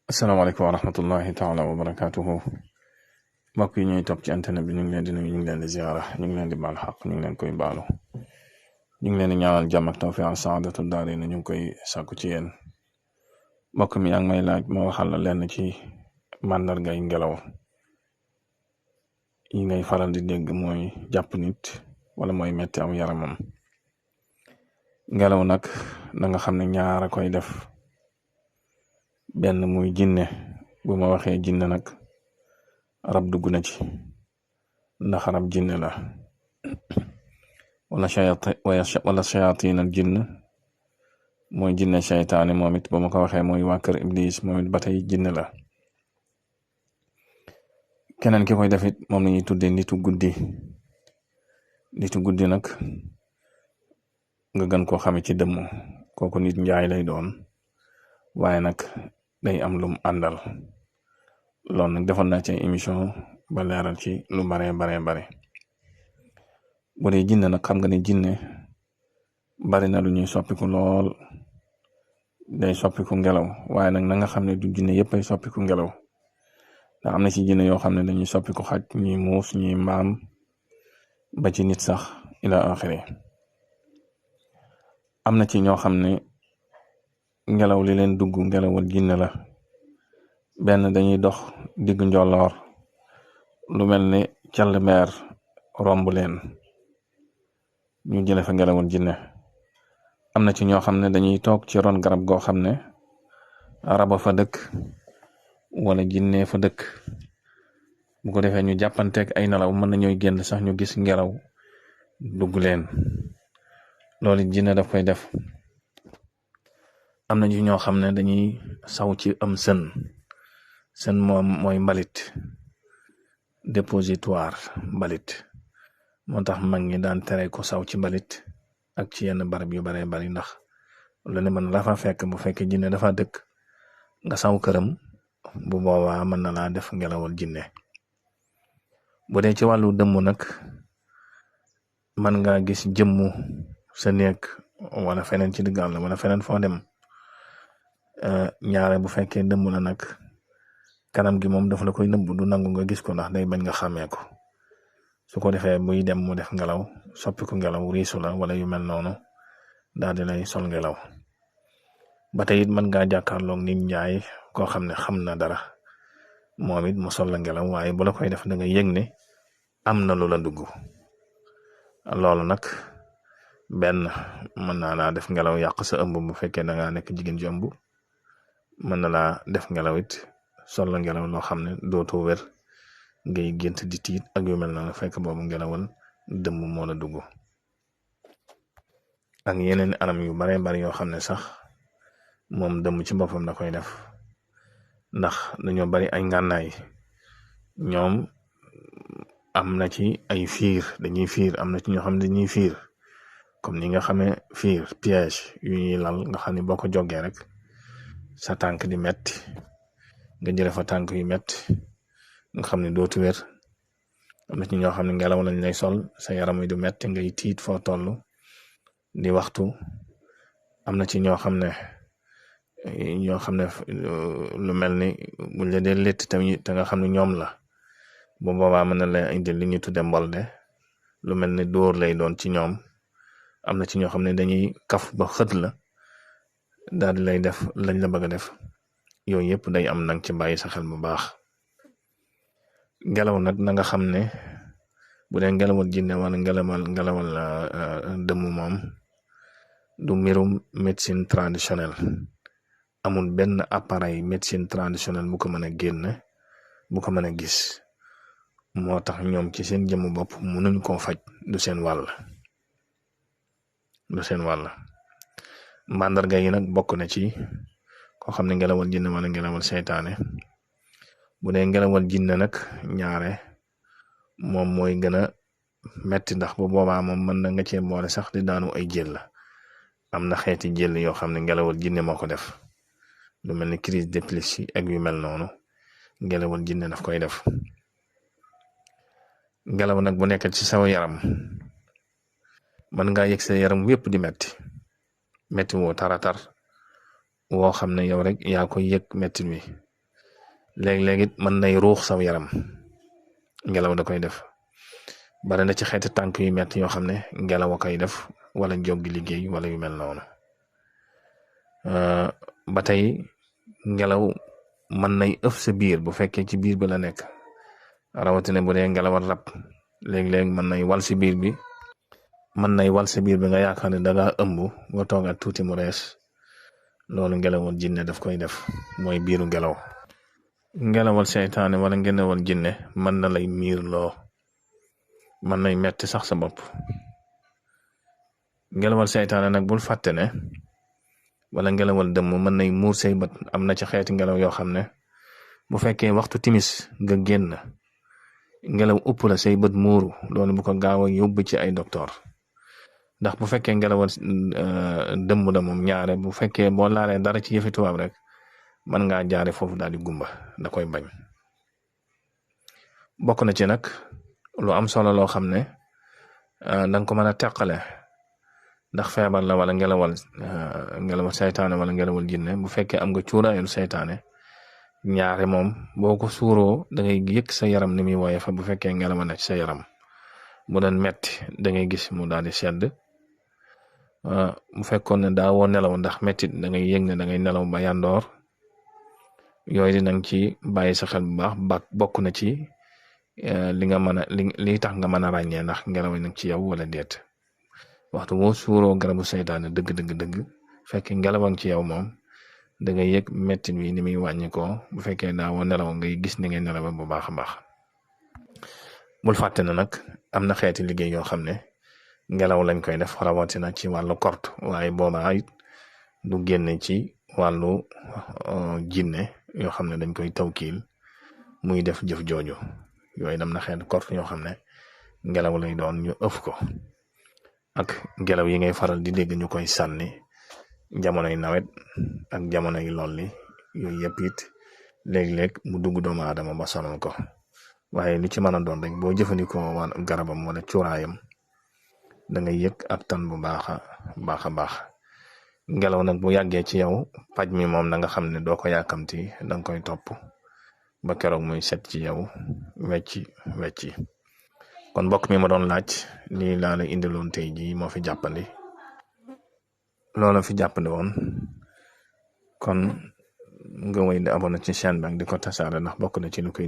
asalaamaaleykum wa rahmatullahi taala wa barakaatuhu mbokk yi ñuy topp ci internet bi ñu ngi leen di nuyu ñu ngi leen di ziara ñu ngi leen di baal xaq ñu ngi leen koy baalu ñu ngi leen di ñaanal jàmm ak tawfiq ak saadatu daari na ñu ngi koy sàkku ci yéen mbokk mi yaa ngi may laaj ma waxal la lenn ci màndargay ngelaw yi ngay faral di dégg mooy jàpp nit wala mooy metti aw yaramam. Ngelaw nag da nga xam ne ñaara koy def, benn muy jinne. bu ma waxee jinne nag rab dugg na ci ndax rab jinne la wala shayatin al jinn mooy jinne shaytaani moom it bu ma ko waxee mooy waa kër iblis moom it ba tey jinne la. keneen ki koy def it moom la ñuy tuddee nitu guddi nag nga gën koo xame ci dëmm, kooku nit njaay lay doon waaye nag day am lum àndal. loolu nag defoon naa ci émission ba leeral ci lu bare. bu dee jinne nag xam nga ne jinne bari na lu ñuy soppiku lool, day soppiku ngelaw, waaye nag na nga xam ne du jinne yëpp ay soppiku ngelaw. ndax am na ci jinne yoo xam ne dañuy soppiku xaj, ñuy muus, ñuy mbaam, ba ci nit sax ila axiri. am na ci ñoo xam ne ngelaw li leen dugg ngelawal jinne la. benn dañuy dox digg njolloor, lu mel ni call meer romb leen, ñu jële fa ngelawal jinne. am na ci ñoo xam ne dañuy toog ci ron garab goo xam ne raba fa dëkk wala jinne fa dëkk, bu ko defee ñu jàppanteeg ay nelaw, mën na ñooy génn sax ñu gis ngelaw dugg leen. loolu jinne daf koy def. am na ci ñoo xam ne dañuy saw ci am sën moom mooy mbalit, dépositoire mbalit. moo tax mag ñi daan tere ko saw ci mbalit ak ci yenn barab yu bare bari, ndax lu ne mën la fa fekk. bu fekkee jinne dafa dëkk nga saw këram, bu boobaa mën na laa def ngelawal jinne. bu dee ci wàllu dëmm nag, mën nga gis jëmmu sa néeg wala feneen ci digg àll wala feneen foo dem. ñaare bu fekkee dëmm la nag, kanam gi moom dafa la koy nëbb, du nangu nga gis ko ndax day bañ nga xàmmee ko. su ko defee buy dem mu def ngelaw, soppi ko ngelaw, riisu la wala yu mel noonu, daal di lay sol ngelaw. ba tey it mën ngaa jàkkaarloog nit njaay koo xam ne xam na dara, moom it mu sol la ngelaw, waaye bu la koy def da nga yëg ne am na lu la dugg. loolu nag benn mën naa laa def ngelaw yàq sa ëmb bu fekkee da ngaa nekk jigéen ju ëmb, mën na laa def ngelaw it sol la ngelaw loo xam ne dootoo wér, ngay gént di tiit ak yu mel noonu, fekk boobu ngelawal dëmm moo la dugg. ak yeneen anam yu bare bari yoo xam ne sax moom dëmm ci boppam da koy def, ndax dañoo bari ay ngànnaay. ñoom am na ci ay fiir, dañuy fiir. am na ci ñoo xam ne dañuy fiir, comme ni nga xamee fiir piège yu ñuy lal, nga xam ne boo ko jógee rek sa tànk di metti, nga jële fa tànk yu metti, nga xam ne dootu wér. am na ci ñoo xam ne ngelaw lañ lay sol, sa yaram wi du metti, ngay tiit foo toll di waxtu. am na ci ñoo xam ne lu mel ni buñ la dee létt tamit, te nga xam ne ñoom la, bu boobaa mën na la indil li ñu tudde mbolde, lu mel ni dóor lay doon ci ñoom. am na ci ñoo xam ne dañuy kaf ba xët la, daal di lay def lañ la bëgg a def. yooyu yëpp day am, nang ci bàyyi sa xel bu baax. ngelaw nag na nga xam ne bu dee ngelawal jinne wala ngelawal dëmm moom du mbirum médecine traditionnelle. amul benn appareil médecine traditionnelle bu ko mën a génn, bu ko mën a gis. moo tax ñoom ci seen jëmm bopp mënuñ koo faj, du seen wàll. màndarga yi nag bokk na ci koo xam ne ngelawal jinne wala ngelawal seytaane. bu dee ngelawal jinne nag ñaare moom mooy gën a metti, ndax bu boobaa moom mën na nga cee boole sax di daanu ay jël. am na xeeti jël yoo xam ne ngelawal jinne moo ko def, lu mel ni crise d'épilepsie ak yu mel noonu, ngelawal jinne daf koy def. ngelaw nag bu nekk ci saw yaram, mën ngaa yëg sa yaram yépp di metti woo taratar woo xam ne yow rek yaa koy yëg metti wi. léeg-léeg it mën nay ruux saw yaram ngelaw da koy def. bari na ci xeeti tànk yu metti yoo xam ne ngelaw a koy def wala jóg liggéey wala yu mel noonu. ba tey ngelaw mën nay ëf sa biir bu fekkee ci biir bi la nekk, rawatina bu dee ngelawal rab léeg-léeg mën nay wal si biir bi nga yaakaar ne dangaa ëmb nga toogaat tuuti mu rees. loolu ngelawal jinne daf koy def, mooy biiru ngelaw. ngelawal seytaane wala ngelawal jinne mën na lay miir loo, mën nay metti sax sa bopp. ngelawal seytaane nag bul fàtte ne wala ngelawal dëmm mën nay muur say bët. am na ci xeeti ngelaw yoo xam ne bu fekkee waxtu timis nga génn ngelaw ëpp la say bët muuru, loolu bu ko gaaw a yóbbu ci ay docteur. ndax bu fekkee ngelawal dëmm la moom ñaare bu fekkee boo laalee dara ci yëfi tubaab rek mën ngaa jaare foofu daal di gumba, da koy bañ. bokk na ci nag lu am solo loo xam ne danga ko mën a teqale ndax feebar la wala ngelawal seytaane wala ngelawal jinne. bu fekkee am nga cuuraayul seytaane ñaare moom boo ko suuroo da ngay yëg sa yaram ni muy wooye fa. bu fekkee ngelaw na ci sa yaram bu doon metti da ngay gis mu daal di sedd. bu fekkoon ne daawoo nelaw ndax mettit da ngay yëg ne da ngay nelaw ba yandoor. yooyu dinañ ci bàyyi sa xel bu baax bokk na ci li nga mën a li tax nga mën a ràññee ndax ngelaw nag ci yow wala déet. waxtu boo suuroo garabu seytaane dëgg fekk ngelawan ci yow moom da ngay yëg mettit wi ni muy wàññi ko. bu fekkee daawoo nelaw ngay gis ni ngay nelaw bu baax a baax. bul fàtte na nag am na xeeti liggéey yoo xam ne ngelaw lañ koy def, rawatina ci wàllu kort, waaye boobaa it du génne ci wàllu jinne yoo xam ne dañ koy tawkiil muy def jëf jooju. yooyu dam na xeeti kort yoo xam ne ngelaw lay doon ñu ëf ko, ak ngelaw yi ngay faral di dégg ñu koy sànni jamonoy nawet ak jamonoy lolli. yooyu yëpp it léeg-léeg mu dugg doomu aadama ba sonal ko. waaye lu ci mën a doon rek boo jëfandikoo garabam wala cuuraayam da ngay yëg ak tan bu baax a baax. ngelaw nag bu yàggee ci yow paj mi moom na nga xam ne doo ko yàkkamti, da nga koy topp ba keroog muy set ci yow wecci. kon mbokk mi ma doon laaj lii laa la indiloon tey jii moo fi jàppandi woon. kon nga wéy di abonné ci chaîne bi ak di ko tasaare ndax bokk na ci lu koy